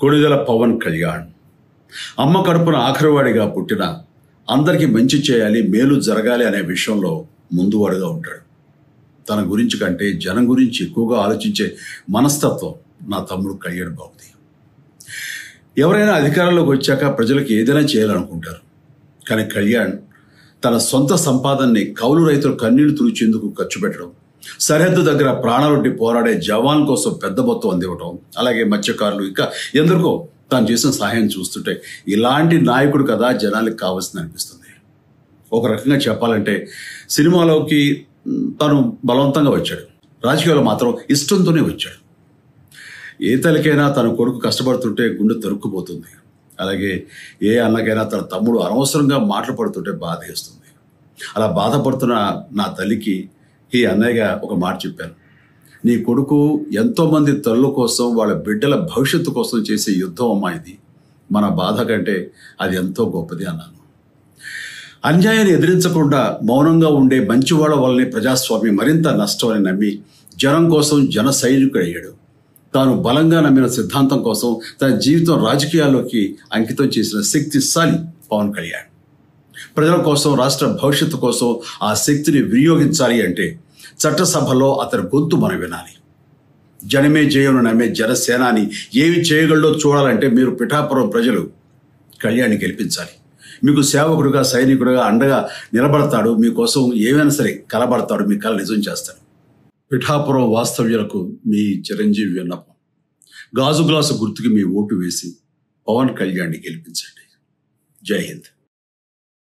కొణిదెల పవన్ కళ్యాణ్ అమ్మ కడుపున ఆఖరివాడిగా పుట్టిన అందరికీ మంచి చేయాలి, మేలు జరగాలి అనే విషయంలో ముందువాడుగా ఉంటాడు. తన గురించి కంటే జనం గురించి ఎక్కువగా ఆలోచించే మనస్తత్వం నా తమ్ముడు కళ్యాణ్ బాబుది. ఎవరైనా అధికారంలోకి వచ్చాక ప్రజలకు ఏదైనా చేయాలనుకుంటారు. కానీ కళ్యాణ్ తన సొంత సంపాదనని కౌలు రైతులు కన్నీళ్లు తుడిచేందుకు ఖర్చు పెట్టడం, సరిహద్దు దగ్గర ప్రాణాలొడ్డి పోరాడే జవాన్ కోసం పెద్ద మొత్తం అందివ్వటం, అలాగే మత్స్యకారులు ఇంకా ఎందరికో తాను చేసిన సహాయం చూస్తుంటే ఇలాంటి నాయకుడు కదా జనాలకు కావాల్సింది అనిపిస్తుంది. ఒక రకంగా చెప్పాలంటే సినిమాలోకి తను బలవంతంగా వచ్చాడు, రాజకీయాల్లో మాత్రం ఇష్టంతోనే వచ్చాడు. ఏ తల్లికైనా తన కొడుకు కష్టపడుతుంటే గుండె తరుక్కుపోతుంది. అలాగే ఏ అన్నకైనా తన తమ్ముడు అనవసరంగా మాటలు పడుతుంటే బాధేస్తుంది. అలా బాధపడుతున్న నా తల్లికి ఈ అన్నయ్యగా ఒక మాట చెప్పాను. నీ కొడుకు ఎంతోమంది తల్లుల కోసం, వాళ్ళ బిడ్డల భవిష్యత్తు కోసం చేసే యుద్ధం అమ్మా ఇది. మన బాధ కంటే అది ఎంతో గొప్పది అన్నాను. అన్యాయాన్ని ఎదిరించకుండా మౌనంగా ఉండే మంచివాళ్ల వల్లనే ప్రజాస్వామ్యం మరింత నష్టం అని నమ్మి జనం కోసం జన సైనికుడయ్యాడు. తాను బలంగా నమ్మిన సిద్ధాంతం కోసం తన జీవితం రాజకీయాల్లోకి అంకితం చేసిన శక్తిశాలి పవన్ కళ్యాణ్. ప్రజల కోసం, రాష్ట్ర భవిష్యత్తు కోసం ఆ శక్తిని వినియోగించాలి అంటే చట్టసభలో అతని గొంతు మనం వినాలి. జనమే జయమును నమ్మే జనసేనాని ఏమి చేయగలడో చూడాలంటే మీరు పిఠాపురం ప్రజలు కళ్యాణ్ని గెలిపించాలి. మీకు సేవకుడుగా, సైనికుడుగా అండగా నిలబడతాడు. మీకోసం ఏమైనా సరే కలబడతాడు, మీ కళ నిజం చేస్తాడు. పిఠాపురం వాస్తవ్యులకు మీ చిరంజీవి విన్నపం, గాజు గ్లాసు గుర్తుకి మీ ఓటు వేసి పవన్ కళ్యాణ్ని గెలిపించండి. జై హింద్.